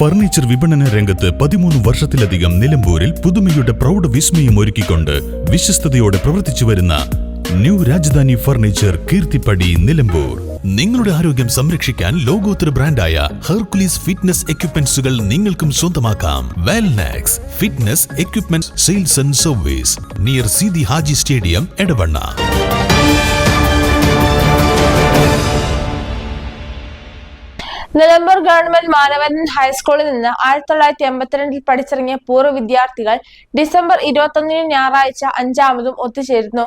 Furniture വിപണന രംഗത്ത് 13 വർഷത്തിലധികം നിലമ്പൂരിൽ പുതുമയുടെ പ്രൗഢ വിസ്മയം ഒരുക്കിക്കൊണ്ട് വിശ്വസ്തയോടെ പ്രവർത്തിച്ചു വരുന്ന ന്യൂ രാജധാനി ഫർണിച്ചർ കീർത്തിപ്പടി നിലമ്പൂർ. നിങ്ങളുടെ ആരോഗ്യം സംരക്ഷിക്കാൻ ലോകോത്തര ബ്രാൻഡായ ഹെർക്കുലീസ് ഫിറ്റ്നസ് എക്യുപ്മെന്റ്സുകൾ നിങ്ങൾക്കും സ്വന്തമാക്കാം. Wellnex fitness equipment sales and service near Seethi Haji stadium, Edavanna. Nilambur government Manavedan ഹൈസ്കൂളിൽ നിന്ന് 1982 പഠിച്ചിറങ്ങിയ പൂർവ്വ വിദ്യാർത്ഥികൾ ഡിസംബർ 21 ഞായറാഴ്ച 5ാമതും ഒത്തുചേരുന്നു.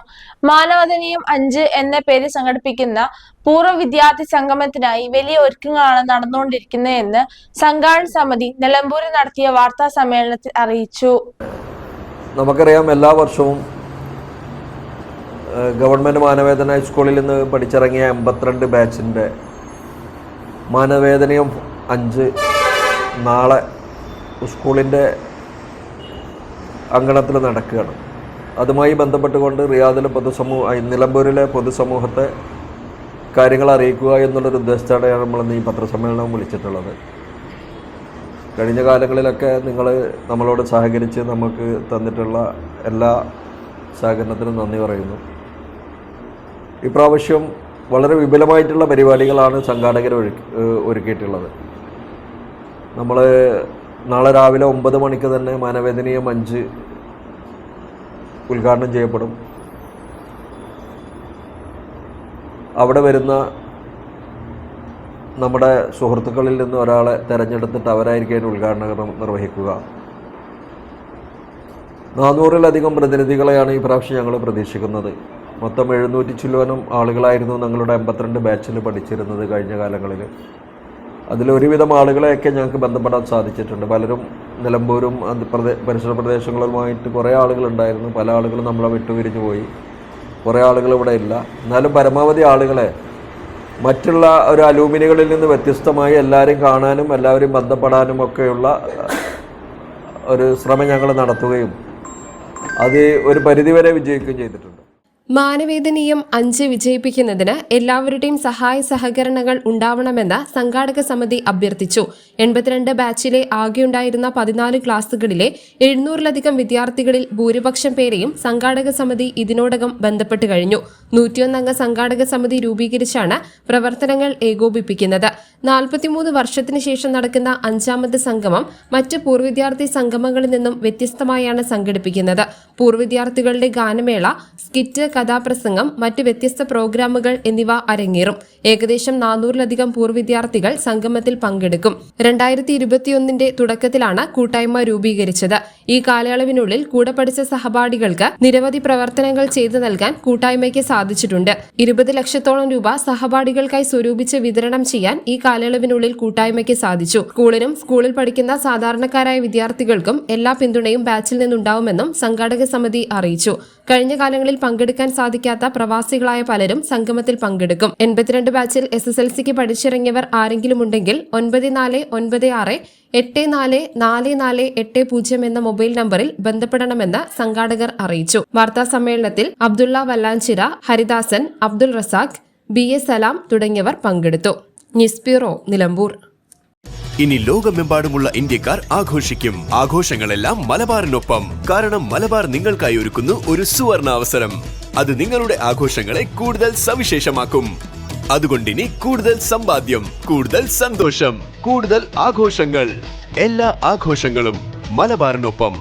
മാനവേദനീയം 5 എന്ന പേരിൽ സംഘടിപ്പിക്കുന്ന പൂർവ്വ വിദ്യാർത്ഥി സംഗമത്തിനായി വലിയ ഒരുക്കങ്ങളാണ് നടന്നുകൊണ്ടിരിക്കുന്നതെന്ന് സംഘാടന സമിതി നിലമ്പൂരിൽ നടത്തിയ വാർത്താ സമ്മേളനത്തിൽ അറിയിച്ചു. നമുക്കറിയാം, എല്ലാ വർഷവും ഗവൺമെന്റ് മാനവേദൻ ഹൈസ്കൂളിൽ നിന്ന് പഠിച്ചിറങ്ങിയ 82 ബാച്ചിൻ്റെ മാനവേദനീയം 5 നാളെ സ്കൂളിൻ്റെ അങ്കണത്തിൽ നടക്കുകയാണ്. അതുമായി ബന്ധപ്പെട്ടുകൊണ്ട് റിയാദിലെ നിലമ്പൂരിലെ പൊതുസമൂഹത്തെ കാര്യങ്ങൾ അറിയിക്കുക എന്നുള്ളൊരു ഉദ്ദേശത്തോടെ നമ്മളിന്ന് ഈ പത്രസമ്മേളനം വിളിച്ചിട്ടുള്ളത്. കഴിഞ്ഞ കാലങ്ങളിലൊക്കെ നിങ്ങൾ നമ്മളോട് സഹകരിച്ച് നമുക്ക് തന്നിട്ടുള്ള എല്ലാ സഹകരണത്തിനും നന്ദി പറയുന്നു. ഇപ്രാവശ്യം വളരെ വിപുലമായിട്ടുള്ള പരിപാടികളാണ് സംഘാടകർ ഒരുക്കിയിട്ടുള്ളത്. നമ്മൾ നാളെ രാവിലെ 9 മണിക്ക് തന്നെ മാനവേദനീയം 5 ഉദ്ഘാടനം ചെയ്യപ്പെടും. അവിടെ വരുന്ന നമ്മുടെ സുഹൃത്തുക്കളിൽ നിന്ന് ഒരാളെ തിരഞ്ഞെടുത്തിട്ട് അവരായിരിക്കും ഉദ്ഘാടനം നിർവഹിക്കുക. 400-ലധികം പ്രതിനിധികളെയാണ് ഈ പ്രാവശ്യം ഞങ്ങൾ പ്രതീക്ഷിക്കുന്നത്. മൊത്തം 700 ചില്ലുവാനും ആളുകളായിരുന്നു ഞങ്ങളുടെ 82 ബാച്ചിൽ പഠിച്ചിരുന്നത് കഴിഞ്ഞ കാലങ്ങളിൽ. അതിലൊരുവിധം ആളുകളെയൊക്കെ ഞങ്ങൾക്ക് ബന്ധപ്പെടാൻ സാധിച്ചിട്ടുണ്ട്. പലരും നിലമ്പൂരും പരിസര പ്രദേശങ്ങളുമായിട്ട് കുറേ ആളുകളുണ്ടായിരുന്നു. പല ആളുകളും നമ്മളെ വിട്ടുപിരിഞ്ഞു പോയി. കുറേ ആളുകൾ ഇവിടെ ഇല്ല. എന്നാലും പരമാവധി ആളുകളെ മറ്റുള്ള ഒരു അലൂമിനികളിൽ നിന്ന് വ്യത്യസ്തമായി എല്ലാവരെയും കാണാനും എല്ലാവരെയും ബന്ധപ്പെടാനും ഒക്കെയുള്ള ഒരു ശ്രമം ഞങ്ങൾ നടത്തുകയും അത് ഒരു പരിധിവരെ വിജയിക്കുകയും ചെയ്തിട്ടുണ്ട്. മാനവേദനീയം 5 വിജയിപ്പിക്കുന്നതിന് എല്ലാവരുടെയും സഹായ സഹകരണങ്ങൾ ഉണ്ടാവണമെന്ന് സംഘാടക സമിതി അഭ്യർത്ഥിച്ചു. 82 ബാച്ചിലെ ആകെയുണ്ടായിരുന്ന 14 ക്ലാസുകളിലെ 700-ലധികം വിദ്യാർത്ഥികളിൽ ഭൂരിപക്ഷം പേരെയും സംഘാടക സമിതി ഇതിനോടകം ബന്ധപ്പെട്ട് കഴിഞ്ഞു. 101 അംഗ സംഘാടക സമിതി രൂപീകരിച്ചാണ് പ്രവർത്തനങ്ങൾ ഏകോപിപ്പിക്കുന്നത്. 43 വർഷത്തിന് ശേഷം നടക്കുന്ന 5ാമത് സംഗമം മറ്റ് പൂർവ്വ വിദ്യാർത്ഥി സംഗമങ്ങളിൽ നിന്നും വ്യത്യസ്തമായാണ് സംഘടിപ്പിക്കുന്നത്. പൂർവ്വ വിദ്യാർത്ഥികളുടെ ഗാനമേള, സ്കിറ്റ്, കഥാപ്രസംഗം, മറ്റ് വ്യത്യസ്ത പ്രോഗ്രാമുകൾ എന്നിവ അരങ്ങേറും. ഏകദേശം 400-ലധികം പൂർവ്വ വിദ്യാർത്ഥികൾ സംഗമത്തിൽ പങ്കെടുക്കും. 2021 തുടക്കത്തിലാണ് കൂട്ടായ്മ രൂപീകരിച്ചത്. ഈ കാലയളവിനുള്ളിൽ കൂടെ പഠിച്ച സഹപാഠികൾക്ക് നിരവധി പ്രവർത്തനങ്ങൾ ചെയ്തു നൽകാൻ കൂട്ടായ്മയ്ക്ക് സാധിച്ചിട്ടുണ്ട്. 20 ലക്ഷത്തോളം രൂപ സഹപാഠികൾക്കായി സ്വരൂപിച്ച് വിതരണം ചെയ്യാൻ ഈ കാലയളവിനുള്ളിൽ കൂട്ടായ്മയ്ക്ക് സാധിച്ചു. സ്കൂളിനും സ്കൂളിൽ പഠിക്കുന്ന സാധാരണക്കാരായ വിദ്യാർത്ഥികൾക്കും എല്ലാ പിന്തുണയും ബാച്ചിൽ നിന്നുണ്ടാവുമെന്നും സംഘാടക സമിതി അറിയിച്ചു. കഴിഞ്ഞ കാലങ്ങളിൽ പങ്കെടുക്കാൻ സാധിക്കാത്ത പ്രവാസികളായ പലരും സംഗമത്തിൽ പങ്കെടുക്കും. 82 ബാച്ചിൽ SSLCക്ക് പഠിച്ചിറങ്ങിയവർ ആരെങ്കിലും ഉണ്ടെങ്കിൽ 9496844480 എന്ന മൊബൈൽ നമ്പറിൽ ബന്ധപ്പെടണമെന്ന് സംഘാടകർ അറിയിച്ചു. വാർത്താ സമ്മേളനത്തിൽ അബ്ദുള്ള വല്ലാഞ്ചിറ, ഹരിദാസൻ, അബ്ദുൾ റസാഖ്, BS സലാം തുടങ്ങിയവർ പങ്കെടുത്തു. News bureau, Nilambur. ഇനി ലോകമെമ്പാടുമുള്ള ഇന്ത്യക്കാർ ആഘോഷിക്കും. ആഘോഷങ്ങളെല്ലാം മലബാറിനൊപ്പം. കാരണം മലബാർ നിങ്ങൾക്കായി ഒരുക്കുന്നു ഒരു സുവർണ അവസരം. അത് നിങ്ങളുടെ ആഘോഷങ്ങളെ കൂടുതൽ സവിശേഷമാക്കും. അതുകൊണ്ടിനി കൂടുതൽ സമ്പാദ്യം, കൂടുതൽ സന്തോഷം, കൂടുതൽ ആഘോഷങ്ങൾ. എല്ലാ ആഘോഷങ്ങളും മലബാറിനൊപ്പം.